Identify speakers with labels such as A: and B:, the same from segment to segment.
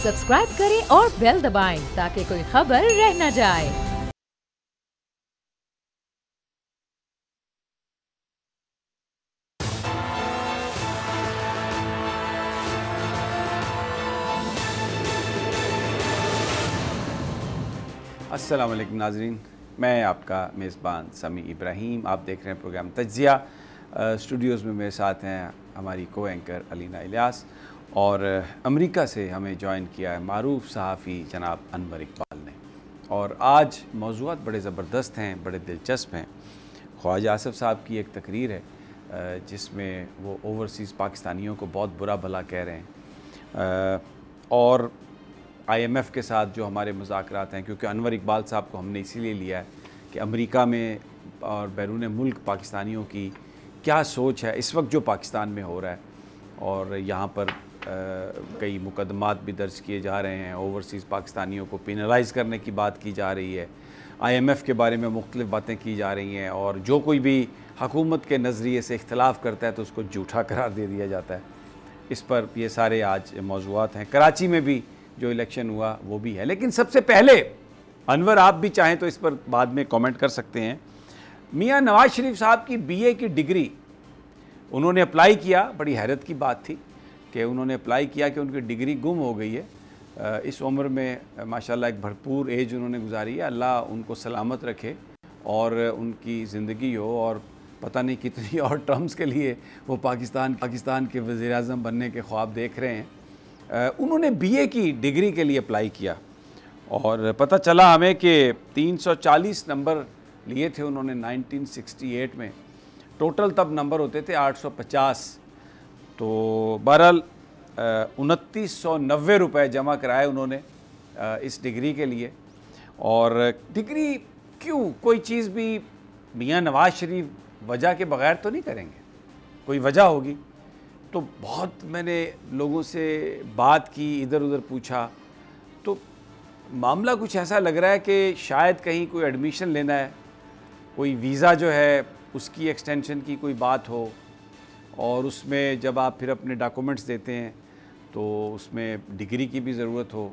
A: Subscribe करें और bell दबाएं ताकि कोई खबर रह न जाए।
B: अस्सलाम वालेकुम नाज़रीन, मैं आपका मेज़बान समी इब्राहिम। आप देख रहे हैं प्रोग्राम तज्ज़िया। स्टूडियोज़ में मेरे साथ हैं हमारी को एंकर अलीना इलियास और अमेरिका से हमें ज्वाइन किया है मारूफ सहाफ़ी जनाब अनवर इकबाल ने। और आज मौज़ूआत बड़े ज़बरदस्त हैं, बड़े दिलचस्प हैं। ख्वाजा आसिफ साहब की एक तकरीर है जिसमें वो ओवरसीज़ पाकिस्तानियों को बहुत बुरा भला कह रहे हैं और IMF के साथ जो हमारे मुज़ाकरात हैं, क्योंकि अनवर इकबाल साहब को हमने इसीलिए लिया है कि अमेरिका में और बैरून मुल्क पाकिस्तानियों की क्या सोच है इस वक्त जो पाकिस्तान में हो रहा है। और यहाँ पर कई मुकदमात भी दर्ज किए जा रहे हैं, ओवरसीज़ पाकिस्तानियों को पेनलाइज़ करने की बात की जा रही है, IMF के बारे में मुख्तलिफ़ बातें की जा रही हैं और जो कोई भी हुकूमत के नज़रिए से इख्तलाफ करता है तो उसको झूठा करार दे दिया जाता है। इस पर ये सारे आज मौज़ूआत हैं। कराची में भी जो इलेक्शन हुआ वो भी है, लेकिन सबसे पहले अनवर आप भी चाहें तो इस पर बाद में कमेंट कर सकते हैं। मियां नवाज शरीफ साहब की BA की डिग्री उन्होंने अप्लाई किया। बड़ी हैरत की बात थी कि उन्होंने अप्लाई किया कि उनकी डिग्री गुम हो गई है। इस उम्र में माशाल्लाह एक भरपूर एज उन्होंने गुजारी है। अल्लाह उनको सलामत रखे और उनकी ज़िंदगी हो और पता नहीं कितनी और टर्म्स के लिए वो पाकिस्तान के वज़ीर-ए-आज़म बनने के ख्वाब देख रहे हैं। उन्होंने BA की डिग्री के लिए अप्लाई किया और पता चला हमें कि 340 नंबर लिए थे उन्होंने 1968 में। टोटल तब नंबर होते थे 850। तो बहरहाल 2990 रुपये जमा कराए उन्होंने इस डिग्री के लिए। और डिग्री क्यों, कोई चीज़ भी मियां नवाज शरीफ वजह के बग़ैर तो नहीं करेंगे, कोई वजह होगी। तो बहुत मैंने लोगों से बात की, इधर उधर पूछा, तो मामला कुछ ऐसा लग रहा है कि शायद कहीं कोई एडमिशन लेना है, कोई वीज़ा जो है उसकी एक्सटेंशन की कोई बात हो और उसमें जब आप फिर अपने डॉक्यूमेंट्स देते हैं तो उसमें डिग्री की भी ज़रूरत हो।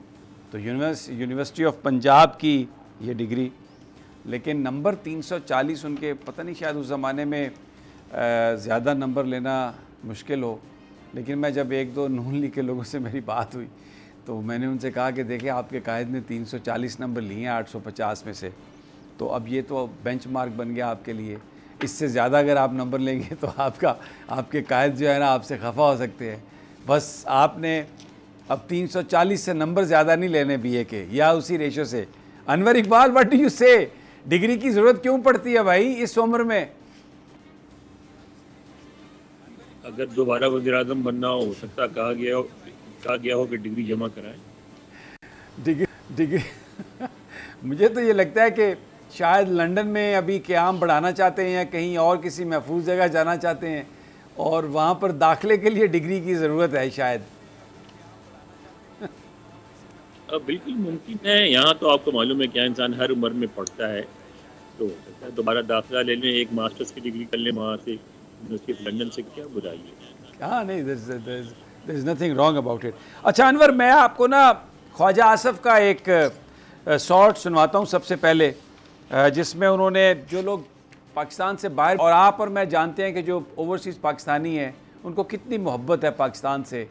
B: तो यूनिवर्सिटी ऑफ पंजाब की ये डिग्री, लेकिन नंबर 340 उनके, पता नहीं शायद उस ज़माने में ज़्यादा नंबर लेना मुश्किल हो। लेकिन मैं जब एक दो नून लीग के लोगों से मेरी बात हुई तो मैंने उनसे कहा कि देखिए आपके कायद ने 340 नंबर लिए हैं 850 में से, तो अब ये तो बेंचमार्क बन गया आपके लिए। इससे ज़्यादा अगर आप नंबर लेंगे तो आपके कायद जो है ना आपसे खफा हो सकते हैं। बस आपने अब 340 से नंबर ज़्यादा नहीं लेने BA के, या उसी रेशो से। Anwar Iqbal, what do you से, डिग्री की ज़रूरत क्यों पड़ती है भाई इस उम्र में?
C: अगर दोबारा वज़ीर-ए-आज़म बनना हो सकता कहा गया हो कि डिग्री जमा कराएं।
B: डिग्री मुझे तो ये लगता है कि शायद लंदन में अभी क़याम बढ़ाना चाहते हैं या कहीं और किसी महफूज जगह जाना चाहते हैं और वहाँ पर दाखिले के लिए डिग्री की ज़रूरत है शायद।
C: बिल्कुल मुमकिन है। यहाँ तो आपको मालूम है क्या इंसान हर उम्र में पढ़ता है, तो हो सकता है दोबारा दाखिला ले लें, एक मास्टर्स की डिग्री कर लें वहाँ से, यूनिवर्सिटी लंदन से। क्या बुराई है?
B: हाँ नहीं, there is nothing wrong about it. अच्छा अनवर, मैं आपको ना ख्वाजा आसिफ का एक शॉर्ट सुनवाता हूँ सबसे पहले, जिसमें उन्होंने जो लोग पाकिस्तान से बाहर, और आप और मैं जानते हैं कि जो ओवरसीज़ पाकिस्तानी हैं उनको कितनी मोहब्बत है पाकिस्तान से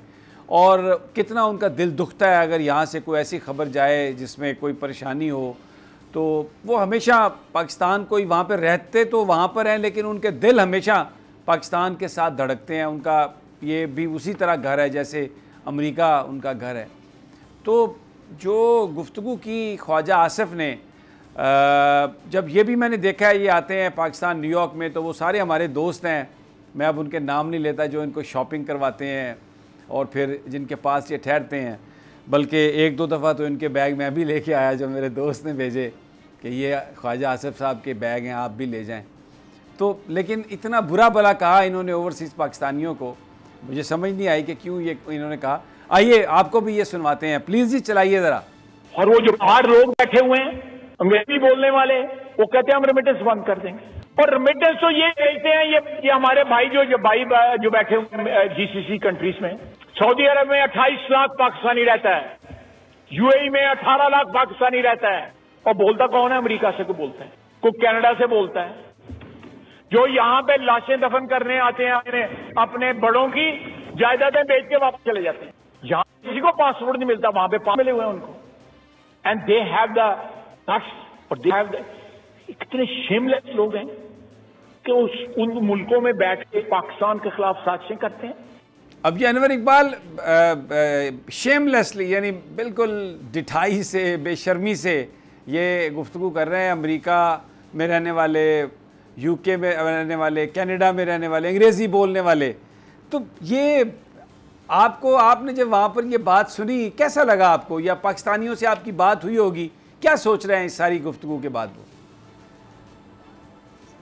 B: और कितना उनका दिल दुखता है अगर यहाँ से कोई ऐसी खबर जाए जिसमें कोई परेशानी हो। तो वो हमेशा पाकिस्तान को ही, वहाँ पर रहते तो वहाँ पर हैं लेकिन उनके दिल हमेशा पाकिस्तान के साथ धड़कते हैं। उनका ये भी उसी तरह घर है जैसे अमेरिका उनका घर है। तो जो गुफ्तगू की ख्वाजा आसिफ ने, जब ये भी मैंने देखा है, ये आते हैं पाकिस्तान न्यूयॉर्क में, तो वो सारे हमारे दोस्त हैं, मैं अब उनके नाम नहीं लेता, जो इनको शॉपिंग करवाते हैं और फिर जिनके पास ये ठहरते हैं। बल्कि एक दो दफ़ा तो इनके बैग मैं भी लेके आया, जो मेरे दोस्त ने भेजे कि ये ख्वाजा आसिफ साहब के बैग हैं, आप भी ले जाएं। तो लेकिन इतना बुरा भला कहा इन्होंने ओवरसीज़ पाकिस्तानियों को, मुझे समझ नहीं आई कि क्यों ये इन्होंने कहा। आइए आपको भी ये सुनवाते हैं, प्लीज़ जी चलाइए ज़रा।
D: और वो जो बाहर लोग बैठे हुए हैं अंग्रेजी बोलने वाले, वो कहते हैं हम रेमिटेंस बंद कर देंगे। और रेमिटेंस तो ये कहते हैं, ये हमारे भाई जो बैठे हुए GCC कंट्रीज में, सऊदी अरब में 28 लाख पाकिस्तानी रहता है, यूएई में 18 लाख पाकिस्तानी रहता है और बोलता कौन है? अमेरिका से को बोलता है, कोई कनाडा से बोलता है। जो यहां पे लाशें दफन करने आते हैं अपने बड़ों की जायदादें बेच के वापस चले जाते हैं। यहां किसी को पासपोर्ट नहीं मिलता, वहां पे मिले हुए हैं उनको। And they have the tax और दे हैव द, कितने शेमलेस लोग हैं कि उन मुल्कों में बैठ के पाकिस्तान के खिलाफ साजिशें करते हैं।
B: अब ये अनवर इकबाल शेमलेसली यानी बिल्कुल डिठाई से, बेशर्मी से ये गुफ्तगू कर रहे हैं। अमेरिका में रहने वाले, यूके में रहने वाले, कनाडा में रहने वाले, अंग्रेज़ी बोलने वाले, तो ये आपने जब वहाँ पर ये बात सुनी कैसा लगा आपको? या पाकिस्तानियों से आपकी बात हुई होगी, क्या सोच रहे हैं इस सारी गुफ्तगू के बाद वो?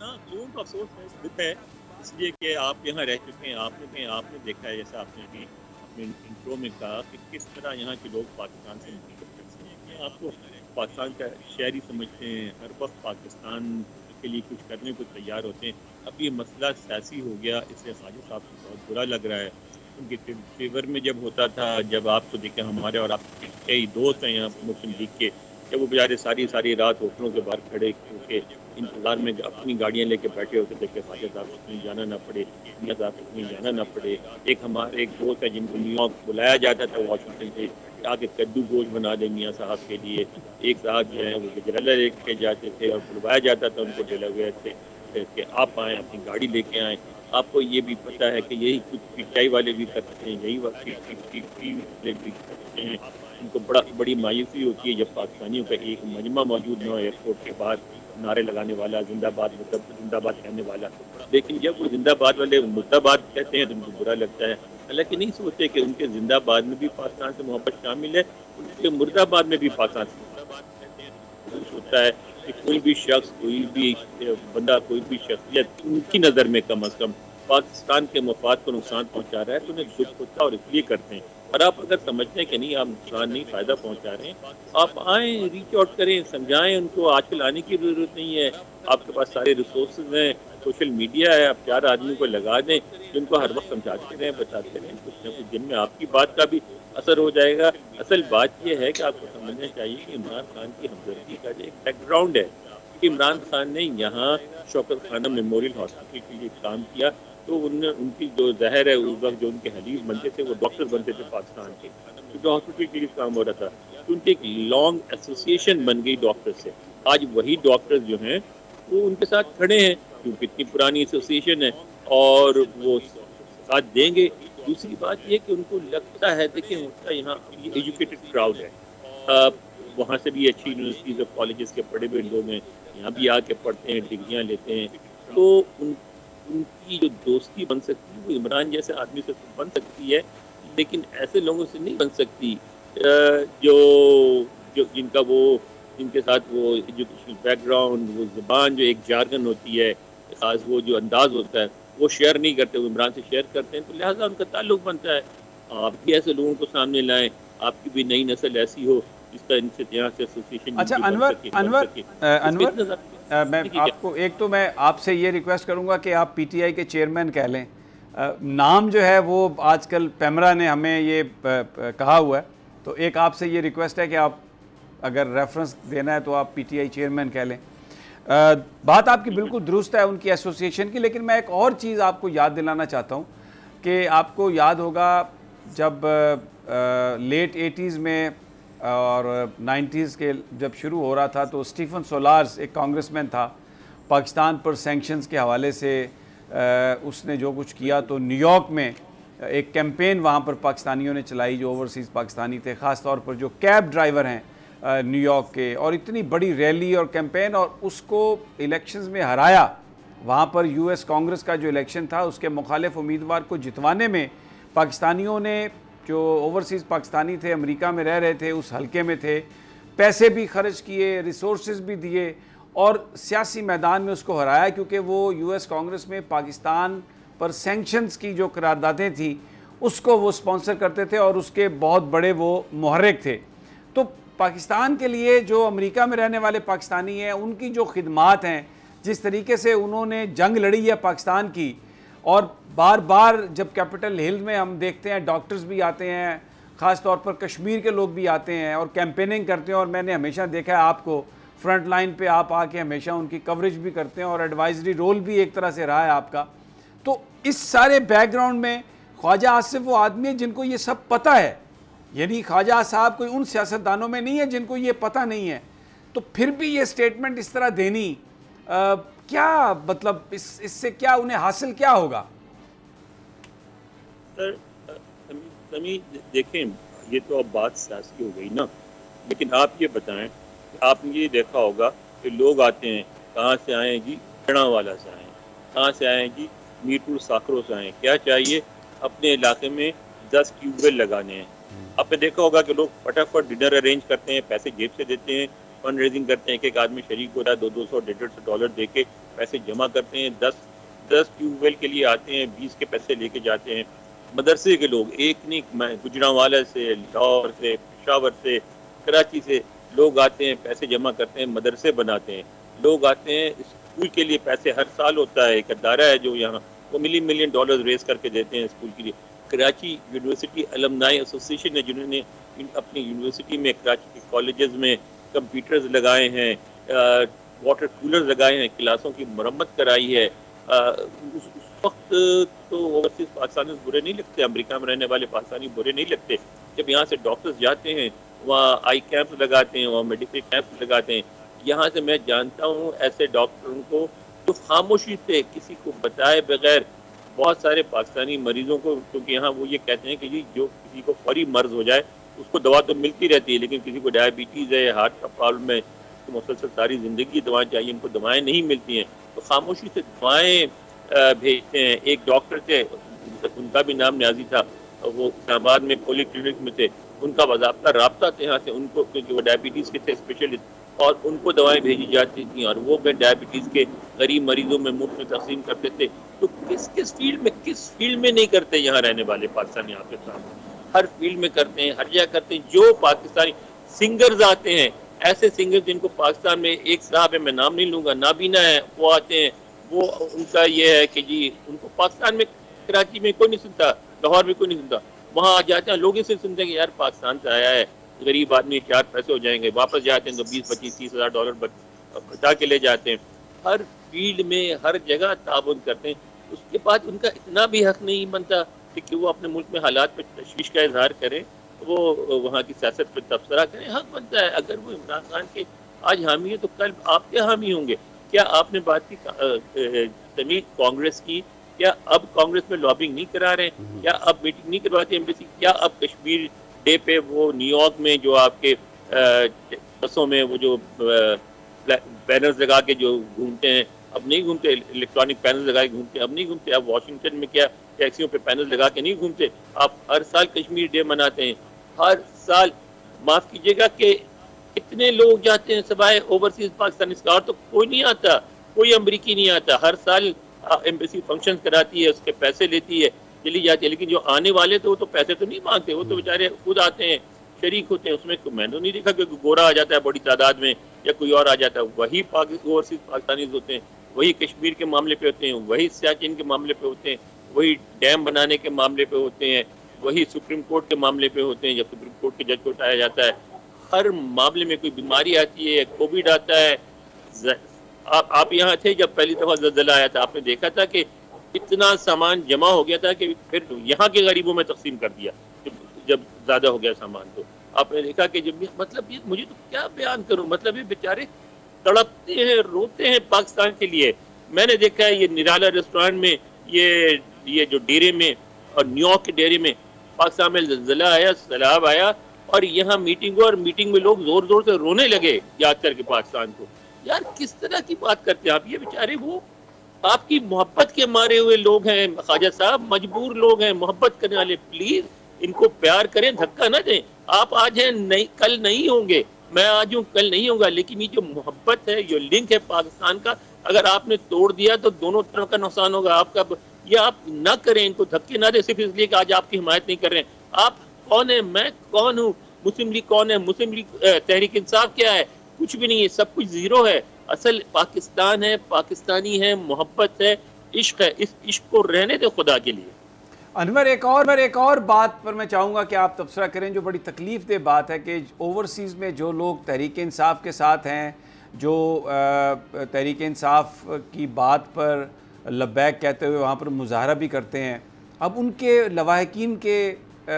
C: लोगों का अफसोस है इसलिए कि आप यहाँ रह चुके हैं, आपने देखा है, जैसा आपने अभी अपने इंट्रो में कहा कि किस तरह यहाँ के लोग पाकिस्तान से मुख्तलिफ करते हैं। आपको पाकिस्तान का शहरी समझते हैं, हर वक्त पाकिस्तान के लिए कुछ करने को तैयार होते हैं। अब ये मसला सियासी हो गया, इससे साजिद साहब को बहुत बुरा लग रहा है। उनके फेवर में जब होता था, जब आपको देखें हमारे और आपके कई दोस्त हैं यहाँ मुस्लिम लीग के, जब वो बेचारे सारी रात होटलों के बाहर खड़े होकर इंतजार में अपनी गाड़ियाँ लेके बैठे होते थे कि साजिद साहब को कहीं जाना ना पड़े, मियां साहब को कहीं जाना ना पड़े। एक हमारे एक दोस्त है जिनको न्यूयॉर्क बुलाया जाता था वाशिंगटन से, आके कद्दू गोश्त बना दे मियां साहब के लिए। एक साहब जो है वो गजरेला लेके जाते थे और बुलवाया जाता था उनको डेलावेयर से कि आप आएँ, अपनी गाड़ी लेके आएँ। आपको ये भी पता है कि यही कुछ पीटीआई वाले भी करते हैं, यही वाले भी करते हैं। उनको बड़ी मायूसी होती है जब पाकिस्तानियों का एक मजमा मौजूद न हो एयरपोर्ट के बाहर, नारे लगाने वाला, जिंदाबाद जिंदाबाद कहने वाला। लेकिन जब वो जिंदाबाद वाले मुर्दाबाद कहते हैं तो उनको बुरा लगता है। हालांकि नहीं सोचते कि उनके जिंदाबाद में भी पाकिस्तान से मोहब्बत शामिल है, उनके मुर्दाबाद में भी पाकिस्तान से मोहब्बत होता है कि कोई भी शख्स, कोई भी बंदा, कोई भी शख्सियत उनकी नज़र में कम अज़ कम पाकिस्तान के मफाद को नुकसान पहुँचा रहा है तो उन्हें दुख होता है और इसलिए करते हैं। और आप अगर समझते हैं कि नहीं आप नुकसान नहीं, फ़ायदा पहुँचा रहे हैं, आप आएँ, रीच आउट करें, समझाएं उनको। आजकल आने की ज़रूरत नहीं है, आपके पास सारे रिसोर्सेज हैं, सोशल मीडिया है, आप 4 आदमी को लगा दें जिनको हर वक्त समझाते रहें, बताते रहें, कुछ न कुछ दिन में आपकी बात का भी असर हो जाएगा। असल बात यह है कि आपको समझना चाहिए कि इमरान खान की हमदर्दी का जो एक बैकग्राउंड है, कि इमरान खान ने यहाँ शौकत खाना मेमोरियल हॉस्पिटल के लिए काम किया, तो उनकी जो जहर है उस वक्त जो उनके हलीफ बनते थे वो डॉक्टर बनते थे पाकिस्तान के, तो जो हॉस्पिटल के लिए काम हो रहा था, तो उनकी एक लॉन्ग एसोसिएशन बन गई डॉक्टर से। आज वही डॉक्टर्स जो हैं वो उनके साथ खड़े हैं क्योंकि इतनी पुरानी एसोसिएशन है और वो साथ देंगे। दूसरी बात ये कि उनको लगता है, देखिए उनका यहाँ एजुकेटेड क्राउड है, वहाँ से भी अच्छी यूनिवर्सिटीज़ और कॉलेजेस के बड़े बड़े लोग हैं, यहाँ भी आके पढ़ते हैं, डिग्रियाँ लेते हैं, तो उनकी जो दोस्ती बन सकती है वो इमरान जैसे आदमी से बन सकती है, लेकिन ऐसे लोगों से नहीं बन सकती जो जिनके साथ वो एजुकेशनल बैकग्राउंड, वो ज़बान जो एक जार्गन होती है, खास वो जो अंदाज़ होता है वो शेयर नहीं करते, वो इमरान से शेयर करते हैं, तो लिहाजा उनका ताल्लुक बनता है। आप भी ऐसे लोगों को सामने लाएं, आपकी भी नई नस्ल ऐसी हो जिसका इनसे यहाँ से एसोसिएशन।
B: अच्छा अनवर, मैं आपको एक तो मैं आपसे ये रिक्वेस्ट करूंगा कि आप पीटीआई के चेयरमैन कह लें। नाम जो है वो आजकल पैमरा ने हमें ये कहा हुआ है, तो एक आपसे ये रिक्वेस्ट है कि आप अगर रेफरेंस देना है तो आप पीटीआई चेयरमैन कह लें। बात आपकी बिल्कुल दुरुस्त है उनकी एसोसिएशन की, लेकिन मैं एक और चीज़ आपको याद दिलाना चाहता हूँ कि आपको याद होगा जब लेट 80s में और 90s के जब शुरू हो रहा था तो स्टीफन सोलार्स एक कांग्रेसमैन था, पाकिस्तान पर सैंक्शंस के हवाले से उसने जो कुछ किया, तो न्यूयॉर्क में एक कैंपेन वहाँ पर पाकिस्तानियों ने चलाई जो ओवरसीज़ पाकिस्तानी थे, ख़ास तौर पर जो कैब ड्राइवर हैं न्यूयॉर्क के, और इतनी बड़ी रैली और कैंपेन, और उसको इलेक्शंस में हराया। वहाँ पर यूएस कांग्रेस का जो इलेक्शन था उसके मुखालिफ उम्मीदवार को जितवाने में पाकिस्तानियों ने, जो ओवरसीज़ पाकिस्तानी थे, अमेरिका में रह रहे थे, उस हलके में थे, पैसे भी खर्च किए, रिसोर्सेज भी दिए और सियासी मैदान में उसको हराया, क्योंकि वो यूएस कांग्रेस में पाकिस्तान पर सैंक्शंस की जो करारदादें थी उसको वो स्पॉन्सर करते थे और उसके बहुत बड़े वो मुहर्रिक थे। तो पाकिस्तान के लिए जो अमेरिका में रहने वाले पाकिस्तानी हैं, उनकी जो खिदमात हैं, जिस तरीके से उन्होंने जंग लड़ी है पाकिस्तान की, और बार बार जब कैपिटल हिल में हम देखते हैं डॉक्टर्स भी आते हैं, ख़ास तौर पर कश्मीर के लोग भी आते हैं और कैंपेनिंग करते हैं, और मैंने हमेशा देखा है आपको फ्रंट लाइन पे आप आके हमेशा उनकी कवरेज भी करते हैं और एडवाइजरी रोल भी एक तरह से रहा है आपका। तो इस सारे बैकग्राउंड में ख्वाजा आसिफ वो आदमी है जिनको ये सब पता है, यानी ख्वाजा साहब कोई उन सियासतदानों में नहीं है जिनको ये पता नहीं है, तो फिर भी ये स्टेटमेंट इस तरह देनी क्या मतलब इससे क्या उन्हें हासिल क्या होगा?
C: सर देखें, ये तो अब बात सियासी हो गई ना, लेकिन आप ये बताएं, आपने ये देखा होगा कि लोग आते हैं, कहाँ से आए हैं जी? जड़ावाला से आए हैं। कहाँ से आए हैं जी? मीरपुर साखरों से आए हैं। क्या चाहिए? अपने इलाके में 10 ट्यूबवेल लगाने हैं। आपने देखा होगा कि लोग फटाफट डिनर अरेंज करते हैं, पैसे जेब से देते हैं, फंड रेजिंग करते हैं, एक आदमी शरीक हो रहा है, 200 $150 डॉलर दे के पैसे जमा करते हैं, 10 ट्यूबवेल के लिए आते हैं, 20 के पैसे लेके जाते हैं। मदरसे के लोग एक नहीं, गुजरांवाला से, लाहौर से, पेशावर से, कराची से लोग आते हैं, पैसे जमा करते हैं, मदरसे बनाते हैं। लोग आते हैं स्कूल के लिए, पैसे हर साल होता है, एक अदारा है जो यहाँ वो मिलियन डॉलर रेज करके देते हैं स्कूल के लिए। कराची यूनिवर्सिटी अलमनाई एसोसिएशन है जिन्होंने अपनी यूनिवर्सिटी में, कराची के कॉलेजेस में कंप्यूटर्स लगाए हैं, वाटर कूलर लगाए हैं, क्लासों की मरम्मत कराई है। उस वक्त तो ओवरसीज पाकिस्तानी बुरे नहीं लगते, अमेरिका में रहने वाले पाकिस्तानी बुरे नहीं लगते। जब यहाँ से डॉक्टर्स जाते हैं, वहाँ आई कैंप लगाते हैं, वहाँ मेडिकल कैंप लगाते हैं। यहाँ से मैं जानता हूँ ऐसे डॉक्टरों को जो खामोशी से किसी को बताए बगैर बहुत सारे पाकिस्तानी मरीजों को, क्योंकि यहाँ वो ये कहते हैं कि जी जो किसी को फौरी मर्ज हो जाए उसको दवा तो मिलती रहती है, लेकिन किसी को डायबिटीज़ है, हार्ट का प्रॉब्लम है, तो मुसलसल सारी ज़िंदगी दवाएं चाहिए, इनको दवाएं नहीं मिलती हैं, तो खामोशी से दवाएं भेजते हैं। एक डॉक्टर थे, उनका भी नाम न्याजी था, वो इस्लामाबाद में पोली क्लिनिक में थे, उनका बाज़ाब्ता रब्ता था यहाँ से उनको, क्योंकि वो डायबिटीज़ के थे स्पेशलिस्ट, और उनको दवाएं भेजी जाती थी और वो डायबिटीज़ के गरीब मरीजों में मुफ्त में तकसीम करते थे। तो किस फील्ड में नहीं करते यहाँ रहने वाले पाकिस्तानी आपके सामने? हर फील्ड में करते हैं, हर जगह करते हैं। जो पाकिस्तानी सिंगर्स आते हैं, ऐसे सिंगर्स जिनको पाकिस्तान में, एक साहब है, मैं नाम नहीं लूँगा, नाबीना है, वो आते हैं, वो उनका ये है कि जी उनको पाकिस्तान में, कराची में कोई नहीं सुनता, लाहौर में कोई नहीं सुनता, वहाँ आ जाते हैं, लोग इसे सुनते हैं कि यार पाकिस्तान से आया है, गरीब आदमी, 4 पैसे हो जाएंगे, वापस जाते हैं तो 20, 25, 30 हज़ार डॉलर बचा के ले जाते हैं। हर फील्ड में, हर जगह ताउन करते हैं। उसके बाद उनका इतना भी हक नहीं बनता कि वो अपने मुल्क में हालात पर तशवीश का इजहार करें, वो वहाँ की सियासत पर तबसरा करें। हक बनता है। अगर वो इमरान खान के आज हामी है तो कल आपके हामी होंगे। क्या आपने बात की तमीज कांग्रेस की? क्या अब कांग्रेस में लॉबिंग नहीं करा रहे? क्या अब मीटिंग नहीं करवाते एम्बेसी? क्या अब कश्मीर डे पे वो न्यूयॉर्क में जो आपके बसों में वो जो बैनर्स लगा के जो घूमते हैं, अब नहीं घूमते, इलेक्ट्रॉनिक पैनल लगा के घूमते, अब नहीं घूमते। अब वाशिंगटन में क्या टैक्सियों पे पैनल लगा के नहीं घूमते? आप हर साल कश्मीर डे मनाते हैं, हर साल। माफ़ कीजिएगा कि इतने लोग जाते हैं सवाए ओवरसीज पाकिस्तानी का, और तो कोई नहीं आता, कोई अमरीकी नहीं आता। हर साल एम्बेसी फंक्शन कराती है, उसके पैसे लेती है, चली जाती है। लेकिन जो आने वाले तो वो तो पैसे तो नहीं मांगते, वो तो बेचारे खुद आते हैं, शरीक होते हैं। उसमें मैंने तो नहीं देखा कि गोरा आ जाता है बड़ी तादाद में या कोई और आ जाता है। वही ओवरसीज पाकिस्तानी होते हैं, वही कश्मीर के मामले पे होते हैं, वही सियाचिन के मामले पे होते हैं, वही डैम बनाने के मामले पे होते हैं, वही सुप्रीम कोर्ट के मामले पे होते हैं जब सुप्रीम कोर्ट के जज को उठाया जाता है। हर मामले में कोई बीमारी आती है, कोविड आता है। आप यहाँ थे जब पहली दफ़ा ज़लज़ला आया था, आपने देखा था कि इतना सामान जमा हो गया था कि फिर यहाँ के गरीबों में तकसीम कर दिया जब ज़्यादा हो गया सामान। तो आपने देखा कि जब मतलब ये मुझे तो क्या बयान करूँ, मतलब ये बेचारे तड़पते हैं, रोते हैं पाकिस्तान के लिए। मैंने देखा है ये निराला रेस्टोरेंट में, ये जो डेरे में और न्यूयॉर्क के डेरे में पाकिस्तान में ज़लज़ला आया, सैलाब आया, और यहाँ मीटिंग हुआ और मीटिंग में लोग जोर जोर से रोने लगे याद करके पाकिस्तान को। यार किस तरह की बात करते हैं आप? ये बेचारे वो आपकी मोहब्बत के मारे हुए लोग हैं ख्वाजा साहब, मजबूर लोग हैं, मोहब्बत करने वाले। प्लीज इनको प्यार करें, धक्का ना दें। आप आज हैं, नहीं कल नहीं होंगे, मैं आज हूँ कल नहीं होगा, लेकिन ये जो मोहब्बत है, जो लिंक है पाकिस्तान का, अगर आपने तोड़ दिया तो दोनों तरफ का नुकसान होगा आपका। ये आप ना करें, इनको धक्के ना दें सिर्फ इसलिए कि आज आपकी हिमायत नहीं कर रहे हैं। आप कौन है, मैं कौन हूँ, मुस्लिम लीग कौन है, मुस्लिम लीग तहरीक इंसाफ क्या है? कुछ भी नहीं है, सब कुछ जीरो है। असल पाकिस्तान है, पाकिस्तानी है, मोहब्बत है, इश्क है। इस इश्क को रहने दे खुदा के लिए।
B: अनवर, एक और बात पर मैं चाहूँगा कि आप तबसरा करें, जो बड़ी तकलीफ़ दह बात है कि ओवरसीज़ में जो लोग तहरीक इंसाफ के साथ हैं, जो तहरीक इंसाफ की बात पर लब्बैक कहते हुए वहाँ पर मुजाहरा भी करते हैं, अब उनके लवाहकीन के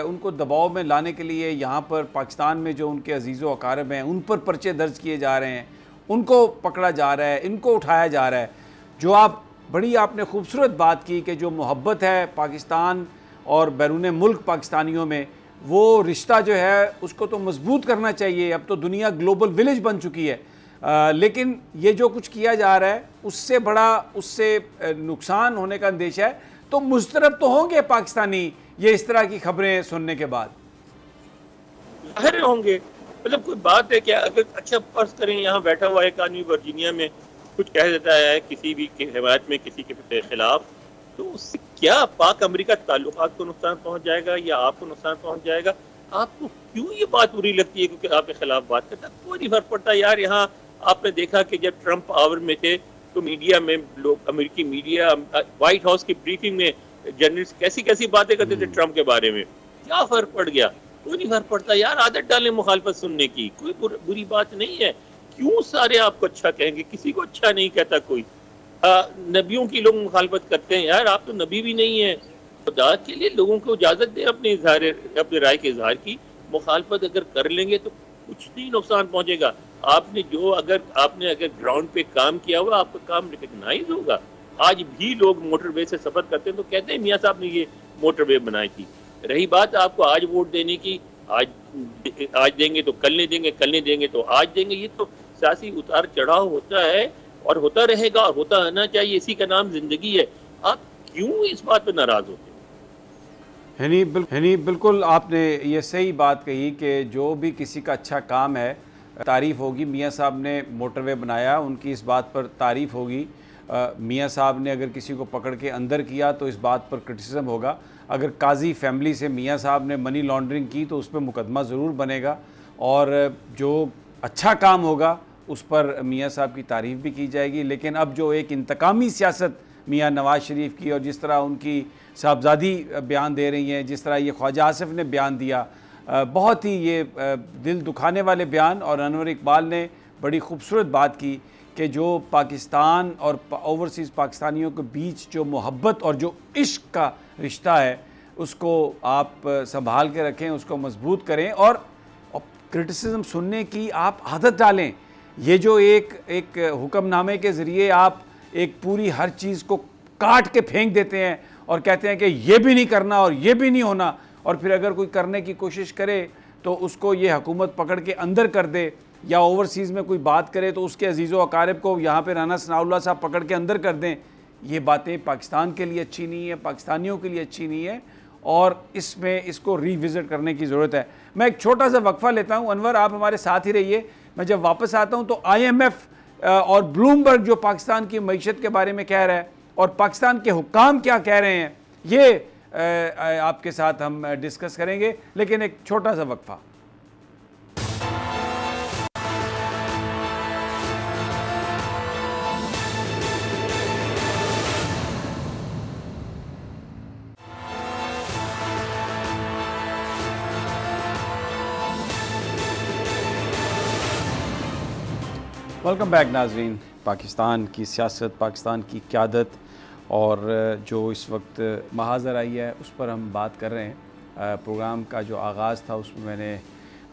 B: उनको दबाव में लाने के लिए यहाँ पर पाकिस्तान में जो उनके अजीज़ व अकारब हैं उन पर पर्चे दर्ज किए जा रहे हैं, उनको पकड़ा जा रहा है, इनको उठाया जा रहा है। जो बड़ी आपने खूबसूरत बात की कि जो मोहब्बत है पाकिस्तान और बैरून मुल्क पाकिस्तानियों में, वो रिश्ता जो है उसको तो मजबूत करना चाहिए। अब तो दुनिया ग्लोबल विलेज बन चुकी है, लेकिन ये जो कुछ किया जा रहा है उससे नुकसान होने का अंदेशा है। तो मुस्तरब तो होंगे पाकिस्तानी ये इस तरह की खबरें सुनने के बाद?
C: जाहिर होंगे, मतलब कोई बात है क्या? अगर अच्छा फर्ज करें यहाँ बैठा हुआ एक आदमी वर्जीनिया में कुछ कह देता है किसी भी हिमायत में किसी के खिलाफ, तो उससे क्या पाक अमेरिका ताल्लुकात को नुकसान पहुंच जाएगा या आपको नुकसान पहुंच जाएगा? आपको क्यों ये बात बुरी लगती है क्योंकि आपके खिलाफ बात करता है? कोई नहीं फर्क पड़ता यार। यहाँ आपने देखा कि जब ट्रंप पावर में थे तो मीडिया में लोग, अमेरिकी मीडिया, व्हाइट हाउस की ब्रीफिंग में जर्नलिस्ट कैसी कैसी बातें करते थे ट्रंप के बारे में। क्या फर्क पड़ गया? कोई नहीं फर्क पड़ता यार। आदत डालें मुखालफत सुनने की, कोई बुरी बात नहीं है। क्यों सारे आपको अच्छा कहेंगे? किसी को अच्छा नहीं कहता कोई। नबियों की लोग मुखालफत करते हैं यार, आप तो नबी भी नहीं है। खुदा के लिए लोगों को इजाजत दें अपनी राय के इजहार की। मुखालफत अगर कर लेंगे तो कुछ नहीं नुकसान पहुंचेगा। आपने अगर ग्राउंड पे काम किया हुआ, आपका काम रिकग्नाइज होगा। आज भी लोग मोटरवे से सफर करते हैं तो कहते हैं मियाँ साहब ने ये मोटरवे बनाई थी। रही बात आपको आज वोट देने की, आज देंगे तो कल नहीं देंगे, कल नहीं देंगे तो आज देंगे। ये तो सियासी उतार चढ़ाव होता है और होता रहेगा और होता रहना चाहिए। इसी का नाम जिंदगी है। आप क्यों इस बात पर नाराज होते
B: हैं? बिल्कुल आपने ये सही बात कही कि जो भी किसी का अच्छा काम है तारीफ़ होगी। मियाँ साहब ने मोटरवे बनाया, उनकी इस बात पर तारीफ़ होगी। मियाँ साहब ने अगर किसी को पकड़ के अंदर किया तो इस बात पर क्रिटिसिज्म होगा। अगर काजी फैमिली से मियाँ साहब ने मनी लॉन्ड्रिंग की तो उस पर मुकदमा ज़रूर बनेगा, और जो अच्छा काम होगा उस पर मियाँ साहब की तारीफ़ भी की जाएगी। लेकिन अब जो एक इंतकामी सियासत मियाँ नवाज़ शरीफ की, और जिस तरह उनकी साहबजादी बयान दे रही हैं, जिस तरह ये ख्वाजा आसिफ ने बयान दिया, बहुत ही ये दिल दुखाने वाले बयान। और अनवर इकबाल ने बड़ी खूबसूरत बात की कि जो पाकिस्तान और ओवरसीज़ पाकिस्तानियों के बीच जो मोहब्बत और जो इश्क का रिश्ता है उसको आप संभाल के रखें, उसको मजबूत करें, और क्रिटिसिज्म सुनने की आप आदत डालें। ये जो एक हुक्मनामे के ज़रिए आप एक पूरी हर चीज़ को काट के फेंक देते हैं और कहते हैं कि ये भी नहीं करना और ये भी नहीं होना, और फिर अगर कोई करने की कोशिश करे तो उसको ये हुकूमत पकड़ के अंदर कर दे, या ओवरसीज़ में कोई बात करे तो उसके अजीज़ व अकारब को यहाँ पे राना सनाउल्लाह साहब पकड़ के अंदर कर दें। ये बातें पाकिस्तान के लिए अच्छी नहीं है, पाकिस्तानियों के लिए अच्छी नहीं है, और इसको रीविज़िट करने की ज़रूरत है। मैं एक छोटा सा वक्फ़ा लेता हूँ। अनवर, आप हमारे साथ ही रहिए। मैं जब वापस आता हूँ तो IMF और ब्लूमबर्ग जो पाकिस्तान की मईशत के बारे में कह रहा है और पाकिस्तान के हुक्काम क्या कह रहे हैं, ये आपके साथ हम डिस्कस करेंगे। लेकिन एक छोटा सा वक्फ़ा। वेलकम बैक नाजरीन। पाकिस्तान की सियासत, पाकिस्तान की क़यादत और जो इस वक्त महाज़र आई है उस पर हम बात कर रहे हैं। प्रोग्राम का जो आगाज़ था उसमें मैंने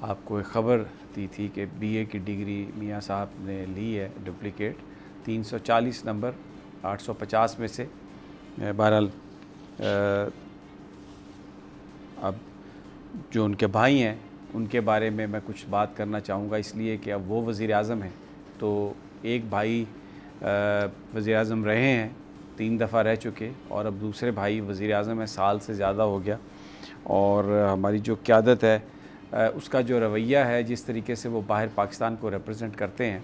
B: आपको एक ख़बर दी थी कि BA की डिग्री मियाँ साहब ने ली है डुप्लिकेट, 340 नंबर 850 में से। बहरहाल अब जो उनके भाई हैं उनके बारे में मैं कुछ बात करना चाहूँगा, इसलिए कि अब वो वज़ीर आज़म हैं। तो एक भाई वज़ीर आज़म रहे हैं, 3 दफ़ा रह चुके, और अब दूसरे भाई वज़ीर आज़म है, साल से ज़्यादा हो गया। और हमारी जो क़यादत है उसका जो रवैया है, जिस तरीके से वो बाहर पाकिस्तान को रिप्रेजेंट करते हैं,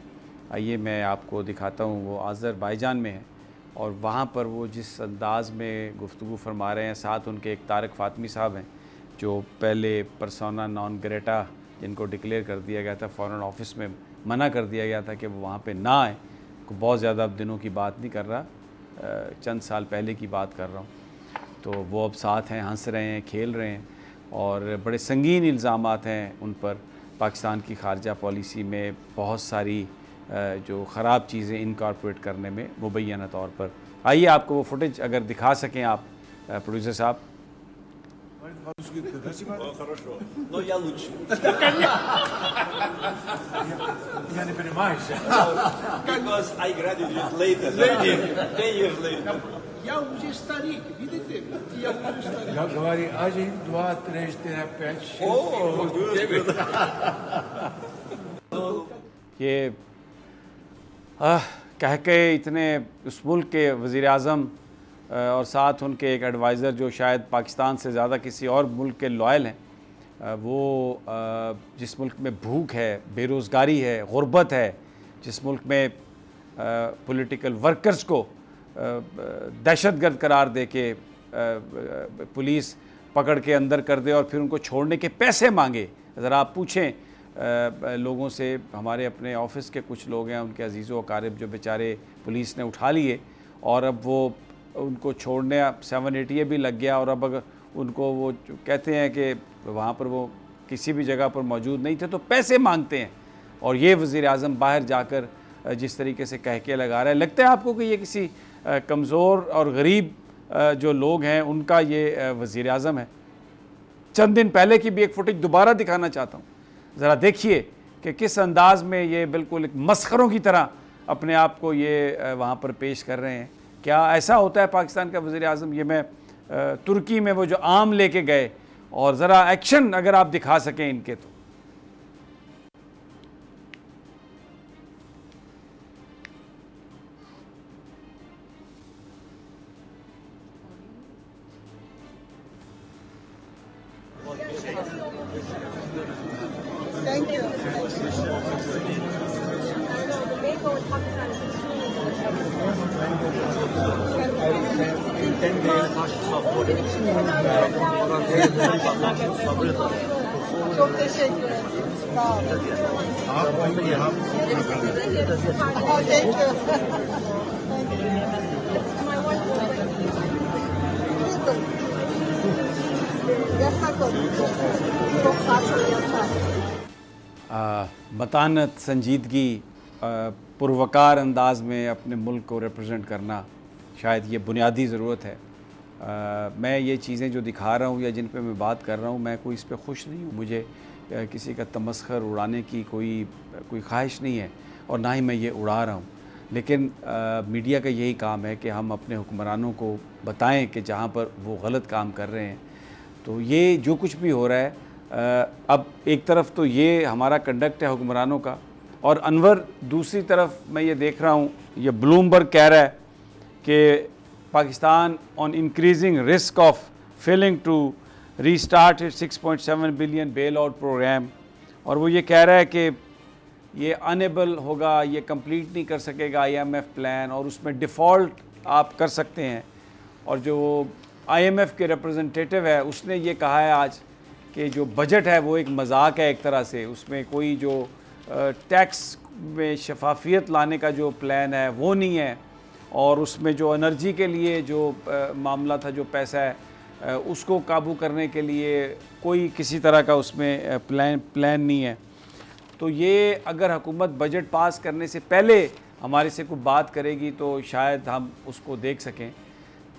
B: आइए मैं आपको दिखाता हूँ। वो आज़रबाईजान में है और वहाँ पर वो जिस अंदाज़ में गुफ्तगू फरमा रहे हैं, साथ उनके एक तारक फ़ातमी साहब हैं जो पहले पर्सोना नॉन ग्रेटा जिनको डिक्लेयर कर दिया गया था, फ़ॉरेन ऑफिस में मना कर दिया गया था कि वो वहाँ पे ना आए। बहुत ज़्यादा अब दिनों की बात नहीं कर रहा, चंद साल पहले की बात कर रहा हूँ। तो वो अब साथ हैं, हंस रहे हैं, खेल रहे हैं और बड़े संगीन इल्ज़ामात हैं उन पर। पाकिस्तान की खारजा पॉलिसी में बहुत सारी जो ख़राब चीज़ें इनकॉर्पोरेट करने में मुबैना तौर पर। आइए आपको वो फुटेज अगर दिखा सकें आप प्रोड्यूसर साहब।
E: Но я лучше.
F: Я не понимаю.
E: Because I graduated later. 10 years later.
F: Я уже старик, видите? Я уже старик. Я говорю, 1, 2, 3, 4, 5, 6, 7, 8.
B: ये कह के इतने उस मुल्क के वज़ीर आज़म और साथ उनके एक एडवाइज़र जो शायद पाकिस्तान से ज़्यादा किसी और मुल्क के लॉयल हैं, वो जिस मुल्क में भूख है, बेरोज़गारी है, गुर्बत है, जिस मुल्क में पॉलिटिकल वर्कर्स को दहशतगर्द करार दे के पुलिस पकड़ के अंदर कर दे और फिर उनको छोड़ने के पैसे मांगे। ज़रा आप पूछें लोगों से, हमारे अपने ऑफिस के कुछ लोग हैं, उनके अजीज़ों अकारिब जो बेचारे पुलिस ने उठा लिए और अब वो उनको छोड़ने 780 भी लग गया और अब अगर उनको वो कहते हैं कि वहाँ पर वो किसी भी जगह पर मौजूद नहीं थे तो पैसे मांगते हैं। और ये वज़ीर आज़म बाहर जाकर जिस तरीके से कह के लगा रहा है, लगता है आपको कि ये किसी कमज़ोर और गरीब जो लोग हैं उनका ये वज़ीर आज़म है। चंद दिन पहले की भी एक फुटेज दोबारा दिखाना चाहता हूँ, ज़रा देखिए कि किस अंदाज़ में ये बिल्कुल एक मस्खरों की तरह अपने आप को ये वहाँ पर पेश कर रहे हैं। क्या ऐसा होता है पाकिस्तान का वज़ीर आज़म? ये मैं तुर्की में वो जो आम लेके गए और ज़रा एक्शन अगर आप दिखा सकें इनके तो।
G: Thank you. Çok teşekkür ederim. Sağ olun. Thank you.
B: Matanat, संजीदगी, पुरवकार अंदाज में अपने मुल्क को रिप्रेजेंट करना शायद ये बुनियादी ज़रूरत है। मैं ये चीज़ें जो दिखा रहा हूँ या जिन पे मैं बात कर रहा हूँ, मैं कोई इस पे खुश नहीं हूँ। मुझे किसी का तमस्खर उड़ाने की कोई ख्वाहिश नहीं है और ना ही मैं ये उड़ा रहा हूँ। लेकिन मीडिया का यही काम है कि हम अपने हुक्मरानों को बताएं कि जहाँ पर वो गलत काम कर रहे हैं। तो ये जो कुछ भी हो रहा है, अब एक तरफ तो ये हमारा कंडक्ट है हुक्मरानों का, और अनवर दूसरी तरफ मैं ये देख रहा हूँ, ये ब्लूमबर्ग कह रहा है कि Pakistan on increasing risk of failing to restart it 6.7 billion bail out program. और वो ये कह रहा है कि ये अनेबल होगा, ये कंप्लीट नहीं कर सकेगा IMF प्लान, और उसमें डिफ़ॉल्ट आप कर सकते हैं। और जो IMF के रिप्रेजेंटेटिव है उसने ये कहा है आज कि जो बजट है वो एक मजाक है एक तरह से, उसमें कोई जो टैक्स में शफाफियत लाने का जो प्लान है वो नहीं है, और उसमें जो एनर्जी के लिए जो मामला था, जो पैसा है उसको काबू करने के लिए कोई किसी तरह का उसमें प्लान नहीं है। तो ये अगर हुकूमत बजट पास करने से पहले हमारे से कोई बात करेगी तो शायद हम उसको देख सकें।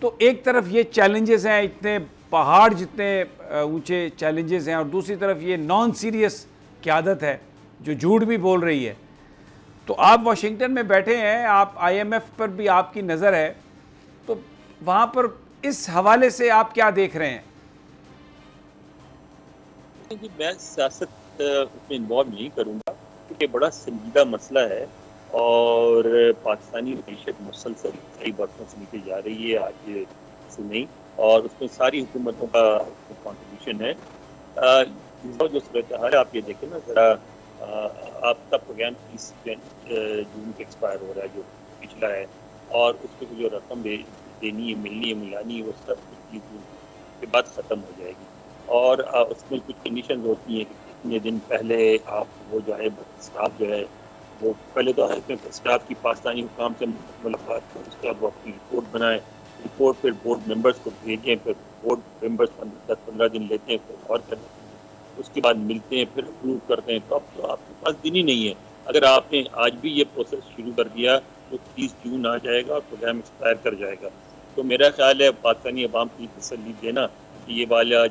B: तो एक तरफ ये चैलेंजेस हैं, इतने पहाड़ जितने ऊंचे चैलेंजेस हैं, और दूसरी तरफ ये नॉन सीरियस क़यादत है जो झूठ भी बोल रही है। तो आप वाशिंगटन में बैठे हैं, आप IMF पर भी आपकी नज़र है, तो वहाँ पर इस हवाले से आप क्या देख रहे हैं?
C: मैं सियासत उसमें इन्वॉल्व नहीं करूँगा क्योंकि बड़ा संजीदा मसला है और पाकिस्तानी मीशत मुसलसल कई बरसों से नीचे जा रही है, आज से नहीं, और उसमें सारी हुकूमतों का कॉन्ट्रीब्यूशन है। जो सूरत हाल है आप ये देखें ना ज़रा, आपका प्रोग्राम 30 जून के एक्सपायर हो रहा है जो पिछला है, और उसमें जो रकम देनी है, मिलनी है, मिलानी है, वो सब 30 जून के बाद ख़त्म हो जाएगी। और उसमें कुछ कंडीशन होती हैं कि कितने दिन पहले आप वो जो है स्टाफ जो है वो पहले तो स्टाफ की पाकिस्तानी हुकाम से मुलाकात करें, उसके बाद वो अपनी रिपोर्ट बनाए, रिपोर्ट फिर बोर्ड मेंबर्स को भेजें, फिर बोर्ड मेंबर्स 10-15 दिन लेते हैं, फिर और करते हैं, उसके बाद मिलते हैं, फिर अप्रूव करते हैं। तो अब तो आपके पास दिन ही नहीं है। अगर आपने आज भी ये प्रोसेस शुरू कर दिया तो 30 जून आ जाएगा और प्रोग्राम एक्सपायर कर जाएगा। तो मेरा ख्याल है पाकिस्तानी अवाम की तसल्ली देना कि ये वाला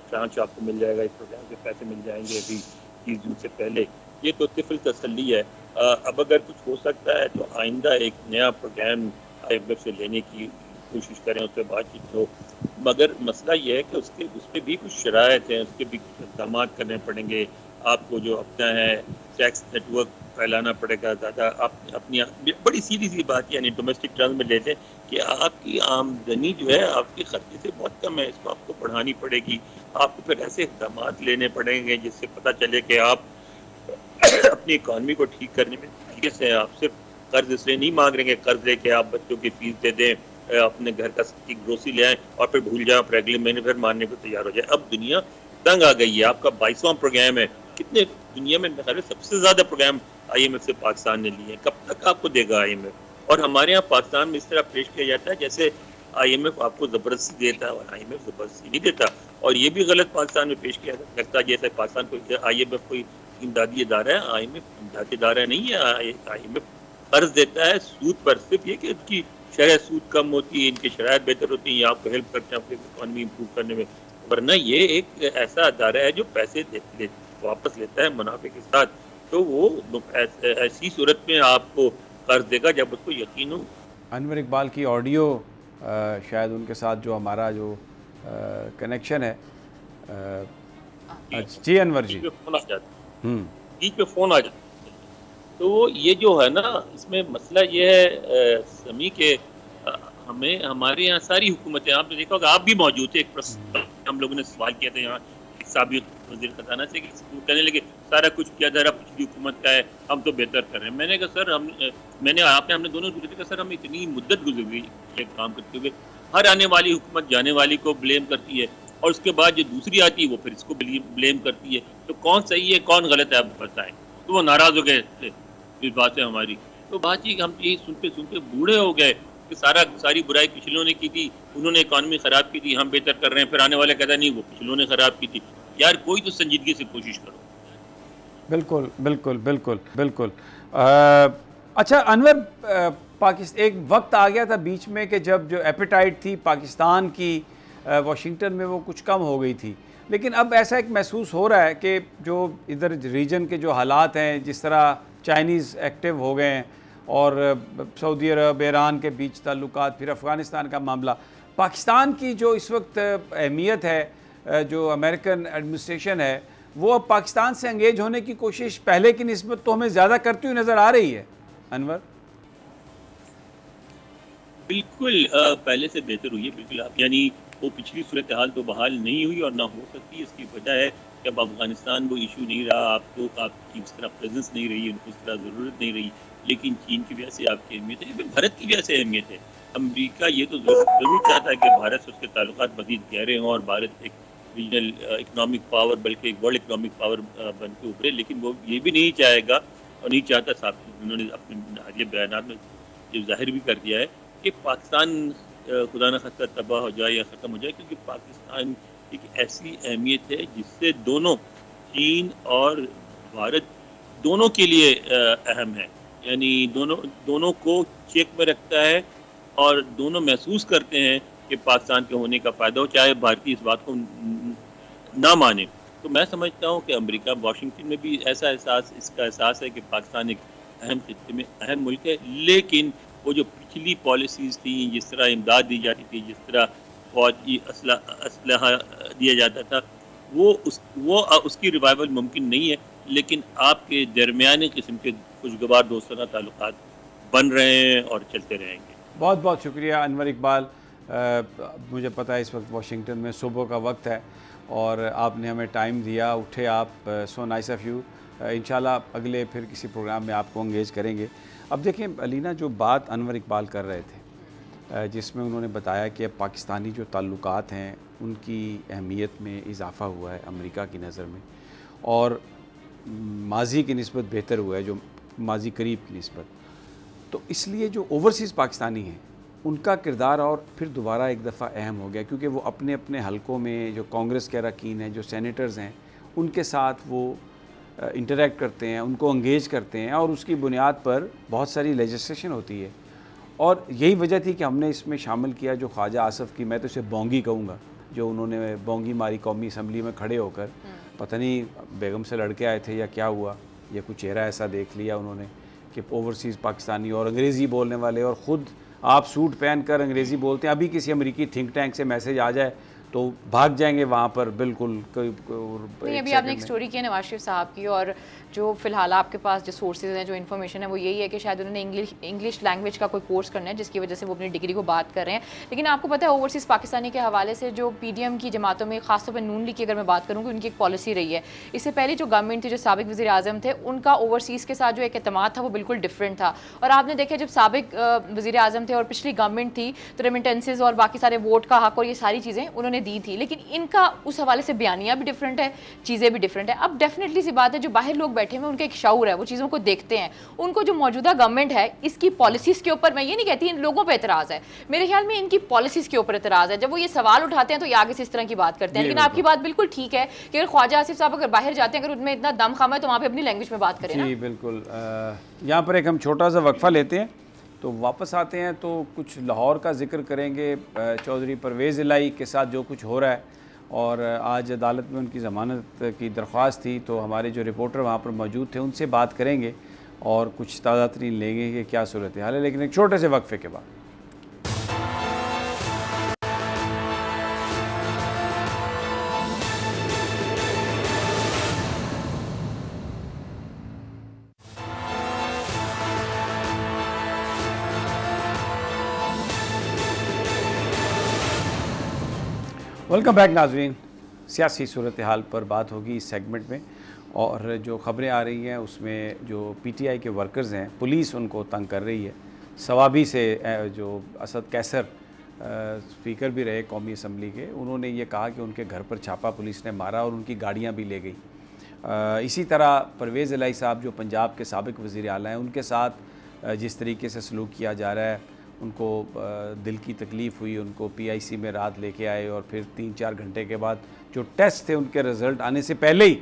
C: ट्रांच आपको मिल जाएगा, इस प्रोग्राम के पैसे मिल जाएंगे अभी 30 जून से पहले, ये तो तिफल तसल्ली है। अब अगर कुछ हो सकता है तो आइंदा एक नया प्रोग्राम IMF से लेने की कोशिश करें, उससे बातचीत हो। मगर मसला ये है कि उस पर भी कुछ शराइत हैं, उसके भी इक़दाम करने पड़ेंगे। आपको जो अपना है टैक्स नेटवर्क फैलाना पड़ेगा ज़्यादा। आप अपनी बड़ी सीधी सी बात यानी डोमेस्टिक टर्म में लेते हैं कि आपकी आमदनी जो है आपके खर्चे से बहुत कम है, इसको आपको बढ़ानी पड़ेगी। आपको फिर ऐसे इक़दाम लेने पड़ेंगे जिससे पता चले कि आप अपनी इकॉनमी को ठीक करने में तरीके से आप सिर्फ कर्ज इसलिए नहीं मांग रहे, कर्ज लेके आप बच्चों की फीस दे दें, अपने घर का सस्ती ग्रोसरी ले आए और फिर भूल जाए, आप अगले महीने फिर मानने को तैयार हो जाए। अब दुनिया तंग आ गई है। आपका 22वां प्रोग्राम है। कितने दुनिया में सबसे ज़्यादा प्रोग्राम IMF से पाकिस्तान ने लिए हैं। कब तक आपको देगा IMF? और हमारे यहाँ पाकिस्तान में इस तरह पेश किया जाता है जैसे IMF आपको ज़बरदस्ती देता है, और IMF ज़बरदस्ती नहीं देता। और ये भी गलत पाकिस्तान में पेश किया लगता है जैसे पाकिस्तान को IMF कोई इमदादी इदारा है। IMF इमदादी इदारा नहीं है। IMF कर्ज देता है सूद पर, सिर्फ ये कि उसकी शरह सूद कम होती है, इनकी शराइत बेहतर होती है, आपको हेल्प करते हैं अपनी इकॉनमी इंप्रूव करने में। वरना ये एक ऐसा अदारा है जो पैसे वापस लेता है मुनाफे के साथ। तो वो ऐसी सूरत में आपको कर्ज देगा जब उसको यकीन हो।
B: अनवर इकबाल की ऑडियो शायद उनके साथ जो हमारा जो कनेक्शन है, जी अनवर जी,
C: फोन आ जाता है, बीच में फ़ोन आ जाता है। तो ये जो है ना, इसमें मसला ये है समी के हमें हमारे यहाँ सारी हुकूमतें, आपने देखा होगा, आप भी मौजूद थे, एक प्रश्न हम लोगों ने सवाल किया था यहाँ साबिक वज़ीर ख़ज़ाना से कि कहने लगे सारा कुछ किया जा रहा पिछली हुकूमत का है, हम तो बेहतर कर रहे हैं। मैंने कहा सर हमने दोनों कहा सर हम इतनी मुद्दत गुजर गई एक काम करते हुए, हर आने वाली हुकूमत जाने वाली को ब्लेम करती है और उसके बाद जो दूसरी आती है वो फिर इसको ब्लेम करती है। तो कौन सही है कौन गलत है आप बताएं। तो वो नाराज़ हो गए इस बात से हमारी। तो बात ही हम यही सुनते सुनते बूढ़े हो गए कि सारी बुराई पिछलों ने की थी, उन्होंने इकॉनमी ख़राब की थी, हम बेहतर कर रहे हैं। फिर आने वाले कहता नहीं वो पिछलों ने ख़राब की थी। यार कोई तो संजीदगी से कोशिश करो।
B: बिल्कुल बिल्कुल बिल्कुल बिल्कुल। अच्छा अनवर, पाकिस्तान एक वक्त आ गया था बीच में कि जब जो एपेटाइट थी पाकिस्तान की वाशिंगटन में वो कुछ कम हो गई थी, लेकिन अब ऐसा एक महसूस हो रहा है कि जो इधर रीजन के जो हालात हैं, जिस तरह चाइनीज़ एक्टिव हो गए हैं और सऊदी अरब ईरान के बीच ताल्लुकात, फिर अफ़गानिस्तान का मामला, पाकिस्तान की जो इस वक्त अहमियत है, जो अमेरिकन एडमिनिस्ट्रेशन है वो अब पाकिस्तान से एंगेज होने की कोशिश पहले की निस्बत तो हमें ज़्यादा करती हुई नज़र आ रही है। अनवर
C: बिल्कुल पहले से बेहतर हुई है। बिल्कुल आप यानी वो पिछली सूरत हाल तो बहाल नहीं हुई और ना हो सकती। इसकी वजह है कि अब अफगानिस्तान वो इशू नहीं रहा, आपकी उस तरह प्रेजेंस नहीं रही, उनको उस तरह ज़रूरत नहीं रही। लेकिन चीन की वजह से आपकी अहमियत है, फिर भारत की वजह से अहमियत है। अमेरिका ये तो ज़रूर चाहता है कि भारत से उसके ताल्लुकात मज़ीद गहरे हों और भारत एक रीजनल इकनॉमिक पावर बल्कि एक वर्ल्ड इकनॉमिक पावर बन के उभरे। लेकिन वो ये भी नहीं चाहेगा और नहीं चाहता, साहब उन्होंने अपने हालिया बयान में ये जाहिर भी कर दिया है कि पाकिस्तान खुदा न खास्ता तबाह हो जाए या ख़त्म हो जाए, क्योंकि पाकिस्तान एक ऐसी अहमियत है जिससे दोनों चीन और भारत दोनों के लिए अहम है। यानी दोनों को चेक में रखता है और दोनों महसूस करते हैं कि पाकिस्तान के होने का फ़ायदा हो, चाहे भारतीय इस बात को ना माने। तो मैं समझता हूँ कि अमेरिका वाशिंगटन में भी इसका एहसास है कि पाकिस्तान एक अहम खित्ते में अहम मुल्क है। लेकिन वो जो पिछली पॉलिसीज़ थी, जिस तरह इमदाद दी जाती थी, जिस तरह फौजी असलहा दिया जाता था, वो उसकी रिवाइवल मुमकिन नहीं है। लेकिन आपके दरमियानी किस्म के खुशगवार दोस्ताना ताल्लुकात बन रहे हैं और चलते रहेंगे।
B: बहुत बहुत शुक्रिया अनवर इकबाल। मुझे पता है इस वक्त वाशिंगटन में सुबह का वक्त है और आपने हमें टाइम दिया, उठे आप, सो नाइस ऑफ यू। इंशाल्लाह अगले फिर किसी प्रोग्राम में आपको एंगेज करेंगे। अब देखें अलीना, जो बात अनवर इकबाल कर रहे थे जिसमें उन्होंने बताया कि अब पाकिस्तानी जो ताल्लुकात हैं उनकी अहमियत में इजाफ़ा हुआ है अमेरिका की नज़र में और माजी की निस्बत बेहतर हुआ है, जो माजी करीब की निस्बत। तो इसलिए जो ओवरसीज़ पाकिस्तानी हैं उनका किरदार और फिर दोबारा एक दफ़ा अहम हो गया, क्योंकि वो अपने अपने हलकों में जो कांग्रेस के अरकान हैं, जो सेनेटर्स हैं, उनके साथ वो इंटरेक्ट करते हैं, उनको इंगेज करते हैं और उसकी बुनियाद पर बहुत सारी लेजिस्लेशन होती है। और यही वजह थी कि हमने इसमें शामिल किया जो ख्वाजा आसफ़ की, मैं तो इसे बोंगी कहूँगा, जो उन्होंने बोंगी मारी कौमी असम्बली में खड़े होकर, पता नहीं बेगम से लड़के आए थे या क्या हुआ, या कुछ चेहरा ऐसा देख लिया उन्होंने कि ओवरसीज़ पाकिस्तानी और अंग्रेज़ी बोलने वाले, और ख़ुद आप सूट पहन कर अंग्रेज़ी बोलते हैं। अभी किसी अमेरिकी थिंक टैंक से मैसेज आ जाए तो भाग जाएंगे वहाँ पर, बिल्कुल
H: नहीं। अभी आपने एक स्टोरी की है नवाज शरीफ साहब की, और जो फ़िलहाल आपके पास जो सोर्सेज हैं, जो इन्फॉर्मेशन है, वो यही है कि शायद उन्होंने इंग्लिश लैंग्वेज का कोई कोर्स करना है, जिसकी वजह से वो अपनी डिग्री को बात कर रहे हैं। लेकिन आपको पता है ओवरसीज़ पाकिस्तानी के हवाले से जो PDM की जमातों में, खासतौर पर नून लीग की अगर मैं बात करूँगी, उनकी एक पॉलिसी रही है। इससे पहले जो गवर्नमेंट थी, जो साबिक वज़ीर आज़म थे, उनका ओवरसीज़ के साथ जो एक एतमाद था वो बिल्कुल डिफरेंट था। और आपने देखा जब साबिक वज़ीर आज़म थे और पिछली गवर्नमेंट थी, तो रेमिटेंसेज और बाकी सारे वोट का हक और ये सारी चीज़ें उन्होंने दी थी, लेकिन इनका उस हवाले से बयानियाँ भी डिफरेंट है, चीज़ें भी डिफरेंट है। अब डेफिनेटली सी बात है, जो बाहर लोग बैठे हुए उनका एक शऊर है, वो चीज़ों को देखते हैं। उनको जो मौजूदा गवर्नमेंट है इसकी पॉलिसीज़ के ऊपर, मैं ये नहीं कहती इन लोगों पे एतराज़ है, मेरे ख्याल में इनकी पॉलिसीज़ के ऊपर एतराज़ है। जब वो ये सवाल उठाते हैं तो ये आगे से इस तरह की बात करते हैं। लेकिन आपकी बात बिल्कुल ठीक है कि अगर ख्वाजा आसिफ साहब अगर बाहर जाते हैं, अगर उनमें इतना दम खामा है, तो वहाँ पर अपनी लैंग्वेज में बात करें।
B: जी बिल्कुल। यहाँ पर एक हम छोटा सा वक्फा लेते हैं, तो वापस आते हैं तो कुछ लाहौर का जिक्र करेंगे, चौधरी परवेज़ इलाही के साथ जो कुछ हो रहा है। और आज अदालत में उनकी ज़मानत की दरख्वास्त थी, तो हमारे जो रिपोर्टर वहाँ पर मौजूद थे उनसे बात करेंगे और कुछ ताज़ा तरीन लेंगे कि क्या सूरत हाल है, लेकिन एक छोटे से वक्फे के बाद। वेलकम बैक नाज़रीन। सियासी सूरत हाल पर बात होगी इस सेगमेंट में, और जो ख़बरें आ रही हैं उसमें जो PTI के वर्कर्स हैं, पुलिस उनको तंग कर रही है। सवाबी से जो असद कैसर स्पीकर भी रहे कौमी असम्बली के, उन्होंने ये कहा कि उनके घर पर छापा पुलिस ने मारा और उनकी गाड़ियाँ भी ले गई। इसी तरह परवेज़ इलाही साहब जो पंजाब के साबिक वज़ीर आला हैं, उनके साथ जिस तरीके से सलूक किया जा रहा है, उनको दिल की तकलीफ़ हुई, उनको PIC में रात लेके आए और फिर 3-4 घंटे के बाद जो टेस्ट थे उनके रिज़ल्ट आने से पहले ही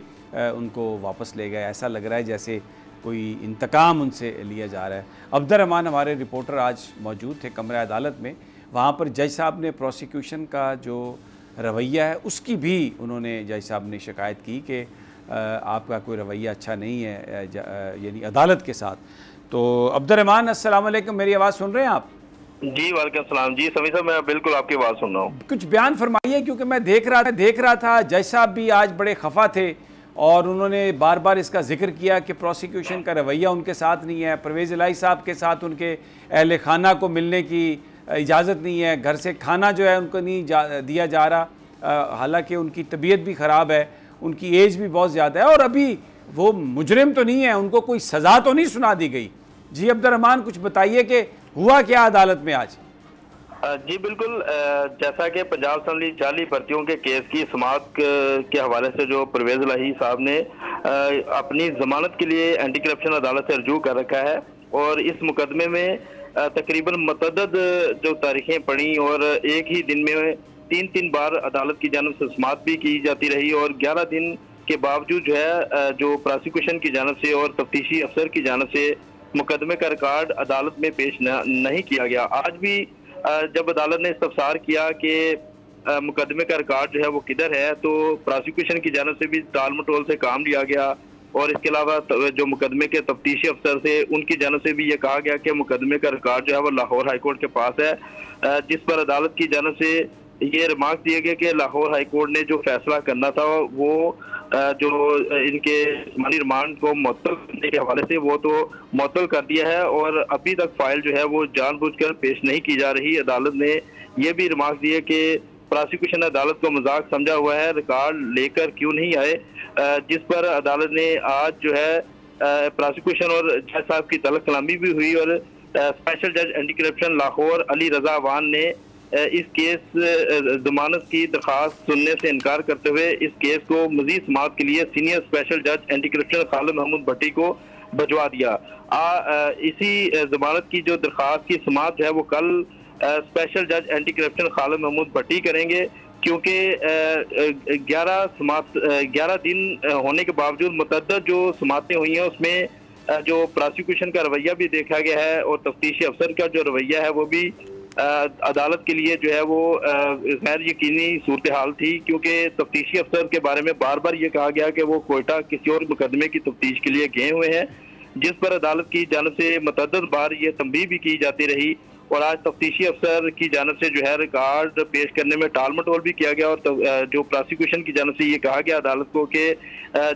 B: उनको वापस ले गए। ऐसा लग रहा है जैसे कोई इंतकाम उनसे लिया जा रहा है। अब्दुर्रहमान हमारे रिपोर्टर आज मौजूद थे कमरे अदालत में, वहाँ पर जज साहब ने प्रोसिक्यूशन का जो रवैया है उसकी भी उन्होंने जज साहब ने शिकायत की कि आपका कोई रवैया अच्छा नहीं है, यानी अदालत के साथ। तो अब्दुर्रहमान अस्सलाम वालेकुम, मेरी आवाज़ सुन रहे हैं आप?
I: जी वालेकुम सलाम। जी समी साहब, मैं बिल्कुल आपकी बात सुन रहा हूँ।
B: कुछ बयान फरमाइए, क्योंकि मैं देख रहा था जज साहब भी आज बड़े खफा थे और उन्होंने बार बार इसका जिक्र किया कि प्रोसिक्यूशन का रवैया उनके साथ नहीं है। परवेज़ इलाही साहब के साथ उनके अहले खाना को मिलने की इजाज़त नहीं है, घर से खाना जो है उनको नहीं दिया जा रहा, हालांकि उनकी तबीयत भी ख़राब है, उनकी एज भी बहुत ज़्यादा है और अभी वो मुजरिम तो नहीं है, उनको कोई सज़ा तो नहीं सुना दी गई। जी अब्दुर्रहमान, कुछ बताइए कि हुआ क्या अदालत में आज?
I: जी बिल्कुल, जैसा कि पंजाब असम्बली जाली भर्तियों के केस की समाअत के हवाले से जो परवेज़ इलाही साहब ने अपनी जमानत के लिए एंटी करप्शन अदालत से रजू कर रखा है, और इस मुकदमे में तकरीबन मतअद्दद जो तारीखें पड़ी और एक ही दिन में 3 बार अदालत की जानिब से समाअत भी की जाती रही, और 11 दिन के बावजूद जो है जो प्रोसिक्यूशन की जानिब से और तफ्तीशी अफसर की जानिब से मुकदमे का रिकॉर्ड अदालत में पेश नहीं किया गया। आज भी जब अदालत ने इस्तफसार किया कि मुकदमे का रिकॉर्ड जो है वो किधर है, तो प्रोसिक्यूशन की जानिब से भी टाल मटोल से काम लिया गया, और इसके अलावा जो मुकदमे के तफ्तीशी अफसर थे उनकी जानिब से भी ये कहा गया कि मुकदमे का रिकॉर्ड जो है वो लाहौर हाई कोर्ट के पास है, जिस पर अदालत की जानिब से ये रिमार्क दिए गए कि लाहौर हाई कोर्ट ने जो फैसला करना था वो जो इनके जिस्मानी रिमांड को मुअत्तल करने के हवाले से वो तो मुअत्तल कर दिया है, और अभी तक फाइल जो है वो जानबूझकर पेश नहीं की जा रही। अदालत ने ये भी रिमार्क दिए कि प्रोसिक्यूशन अदालत को मजाक समझा हुआ है, रिकॉर्ड लेकर क्यों नहीं आए, जिस पर अदालत ने आज जो है प्रोसिक्यूशन और जज साहब की तलब कलामी भी हुई, और स्पेशल जज एंटी करप्शन लाहौर अली रजा वान ने इस केस जमानत की दरख्वास्त सुनने से इनकार करते हुए इस केस को मजीद समाअत के लिए सीनियर स्पेशल जज एंटी करप्शन खालिद महमूद भट्टी को भिजवा दिया। इसी जमानत की जो दरख्वास्त की समाअत है वो कल स्पेशल जज एंटी करप्शन खालिद महमूद भट्टी करेंगे, क्योंकि 11 दिन होने के बावजूद मुतअद्दिद जो समातें हुई हैं उसमें जो प्रोसिक्यूशन का रवैया भी देखा गया है और तफ्तीशी अफसर का जो रवैया है वो भी अदालत के लिए जो है वो गैर यकीनी सूरत हाल थी, क्योंकि तफ्तीशी अफसर के बारे में बार बार ये कहा गया कि वो कोयटा किसी और मुकदमे की तफ्तीश के लिए गए हुए हैं, जिस पर अदालत की जानिब से मुतअद्दिद बार ये तंबीह भी की जाती रही और आज तफ्तीशी अफसर की जानिब से जो है रिकॉर्ड पेश करने में टाल मटोल भी किया गया और जो प्रोसिक्यूशन की जानिब से ये कहा गया अदालत को कि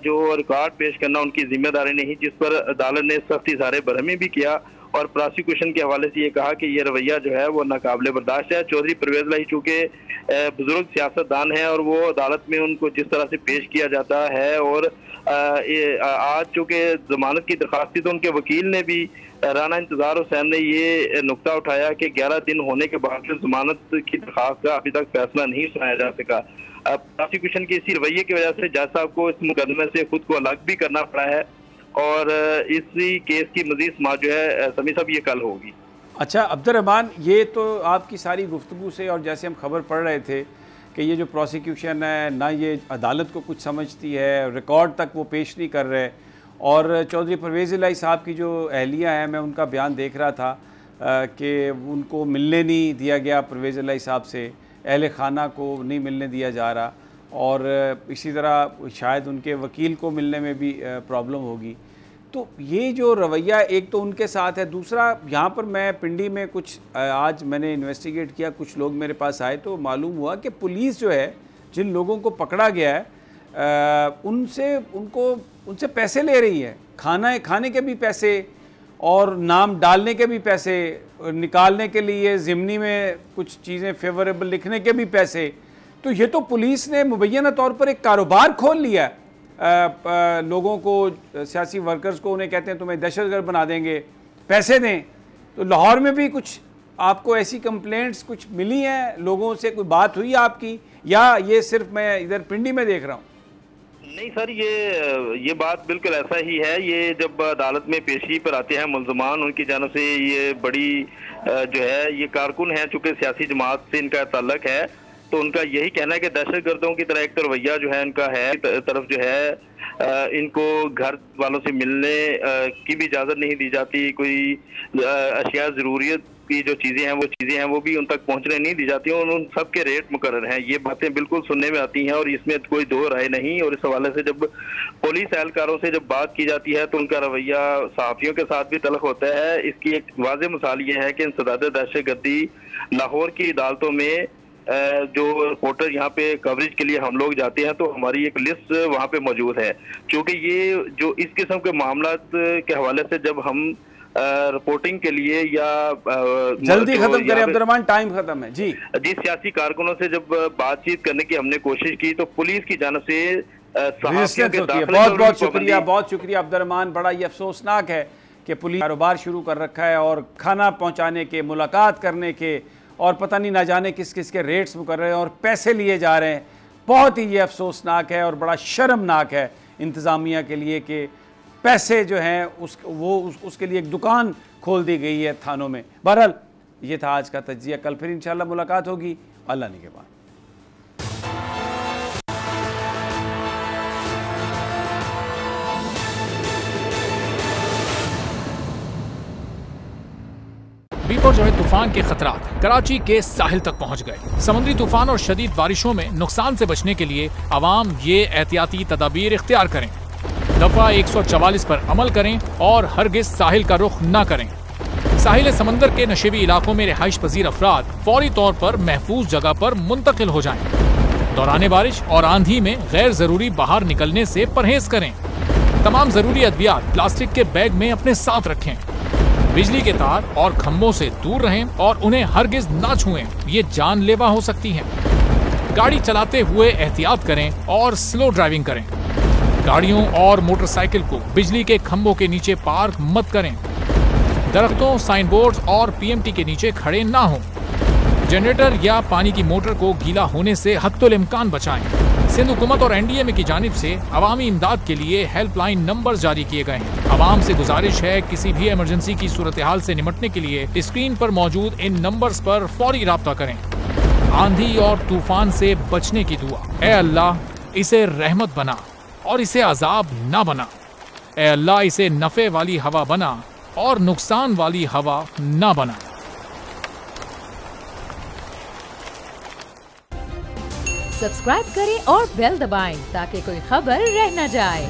I: जो रिकॉर्ड पेश करना उनकी जिम्मेदारी नहीं, जिस पर अदालत ने सख्त इज़हार बरहमी भी किया और प्रोसिक्यूशन के हवाले से ये कहा कि ये रवैया जो है वो नाकाबिले बर्दाश्त है। चौधरी परवेज इलाही चूँकि बुजुर्ग सियासतदान है और वो अदालत में उनको जिस तरह से पेश किया जाता है और आज चूँकि जमानत की दरख्वास्त थी तो उनके वकील ने भी राना इंतजार हुसैन ने ये नुक्ता उठाया कि 11 दिन होने के बावजूद जमानत की दरख्वास्त का अभी तक फैसला नहीं सुनाया जा सका। प्रोसिक्यूशन के इसी रवैये की वजह से जज साहब को इस मुकदमे से खुद को अलग भी करना पड़ा है और इसी केस की मजीद समाअत जो है समी साहब ये कल होगी।
B: अच्छा अब्दुर्रहमान, ये तो आपकी सारी गुफ्तगू से और जैसे हम खबर पढ़ रहे थे कि ये जो प्रोसिक्यूशन है ना ये अदालत को कुछ समझती है, रिकॉर्ड तक वो पेश नहीं कर रहे और चौधरी परवेज़ इलाही साहब की जो अहलिया है मैं उनका बयान देख रहा था कि उनको मिलने नहीं दिया गया परवेज़ इलाही साहब से, अहले खाना को नहीं मिलने दिया जा रहा और इसी तरह शायद उनके वकील को मिलने में भी प्रॉब्लम होगी। तो ये जो रवैया एक तो उनके साथ है, दूसरा यहाँ पर मैं पिंडी में कुछ आज मैंने इन्वेस्टिगेट किया, कुछ लोग मेरे पास आए तो मालूम हुआ कि पुलिस जो है जिन लोगों को पकड़ा गया है उनसे पैसे ले रही है, खाने के भी पैसे और नाम डालने के भी पैसे, निकालने के लिए ज़िमनी में कुछ चीज़ें फेवरेबल लिखने के भी पैसे। तो ये तो पुलिस ने मुबैना तौर पर एक कारोबार खोल लिया है। लोगों को, सियासी वर्कर्स को, उन्हें कहते हैं तुम्हें दहशतगर्द बना देंगे, पैसे दें। तो लाहौर में भी कुछ आपको ऐसी कंप्लेंट्स कुछ मिली हैं, लोगों से कोई बात हुई आपकी, या ये सिर्फ मैं इधर पिंडी में देख रहा हूँ?
I: नहीं सर, ये बात बिल्कुल ऐसा ही है। ये जब अदालत में पेशी पर आते हैं मुल्ज़मान, उनकी जानिब से ये बड़ी जो है ये कारकुन है, चूँकि सियासी जमात से इनका ताल्लुक है, तो उनका यही कहना है कि दहशतगर्दों की तरह एक रवैया जो है इनका है, तरफ जो है इनको घर वालों से मिलने की भी इजाज़त नहीं दी जाती, कोई अशिया ज़रूरियत की जो चीज़ें हैं वो भी उन तक पहुंचने नहीं दी जाती और उन सब के रेट मुकर्रर हैं। ये बातें बिल्कुल सुनने में आती हैं और इसमें कोई दो राय नहीं। और इस हवाले से जब पुलिस एहलकारों से जब बात की जाती है तो उनका रवैया सहाफ़ियों के साथ भी तल्ख होता है। इसकी एक वाज़ेह मिसाल ये है कि इंसदाद दहशतगर्दी लाहौर की अदालतों में जो रिपोर्टर यहाँ पे कवरेज के लिए हम लोग जाते हैं तो हमारी एक लिस्ट वहाँ पे मौजूद है, क्योंकि ये जो इस किस्म के मामलात के हवाले से जब हम रिपोर्टिंग के लिए या
B: जल्दी खत्म करें अब्दुर्रहमान, टाइम खत्म है जी।
I: सियासी कारकुनों से जब बातचीत करने की हमने कोशिश की तो पुलिस की जानिब से
B: बहुत शुक्रिया अब्दुर्रहमान। बड़ा ये अफसोसनाक है कि पुलिस कारोबार शुरू कर रखा है और खाना पहुँचाने के, मुलाकात करने के और पता नहीं ना जाने किस किस के रेट्स मुकर्रर हैं और पैसे लिए जा रहे हैं। बहुत ही ये अफसोसनाक है और बड़ा शर्मनाक है इंतज़ामिया के लिए कि पैसे जो हैं उसके लिए एक दुकान खोल दी गई है थानों में। बहरहाल ये था आज का तज्जिया, कल फिर इंशाल्लाह मुलाकात होगी अल्लाह ने के बाद।
J: बीपर जो है तूफान के खतरात कराची के साहिल तक पहुंच गए। समुद्री तूफान और शदीद बारिशों में नुकसान से बचने के लिए आवाम ये एहतियाती तदाबीर इख्तियार करें। दफा 144 पर अमल करें और हरगिज साहिल का रुख न करें। साहिल समंदर के नशेबी इलाकों में रिहाइश पजीर अफराद फौरी तौर पर महफूज जगह पर मुंतकिल हो जाएं। दौरान बारिश और आंधी में गैर जरूरी बाहर निकलने से परहेज करें। तमाम जरूरी अद्वियात प्लास्टिक के बैग में अपने साथ रखें। बिजली के तार और खंभों से दूर रहें और उन्हें हरगिज ना छुएं, ये जानलेवा हो सकती हैं। गाड़ी चलाते हुए एहतियात करें और स्लो ड्राइविंग करें। गाड़ियों और मोटरसाइकिल को बिजली के खंभों के नीचे पार्क मत करें। दरख्तों, साइन बोर्ड और पीएमटी के नीचे खड़े ना हों। जनरेटर या पानी की मोटर को गीला होने से हत्तुल इम्कान बचाएं। सिंध हुकूमत और NDMA की जानिब से अवामी इमदाद के लिए हेल्पलाइन नंबर जारी किए गए हैं। आवाम से गुजारिश है किसी भी इमरजेंसी की सूरत हाल से निपटने के लिए स्क्रीन पर मौजूद इन नंबर्स पर फौरी राब्ता करें। आंधी और तूफान से बचने की दुआ। ए अल्लाह, इसे रहमत बना और इसे अजाब ना बना। ए अल्लाह, इसे नफे वाली हवा बना और नुकसान वाली हवा ना बना।
A: सब्सक्राइब करें और बेल दबाएं ताकि कोई खबर रह न जाए।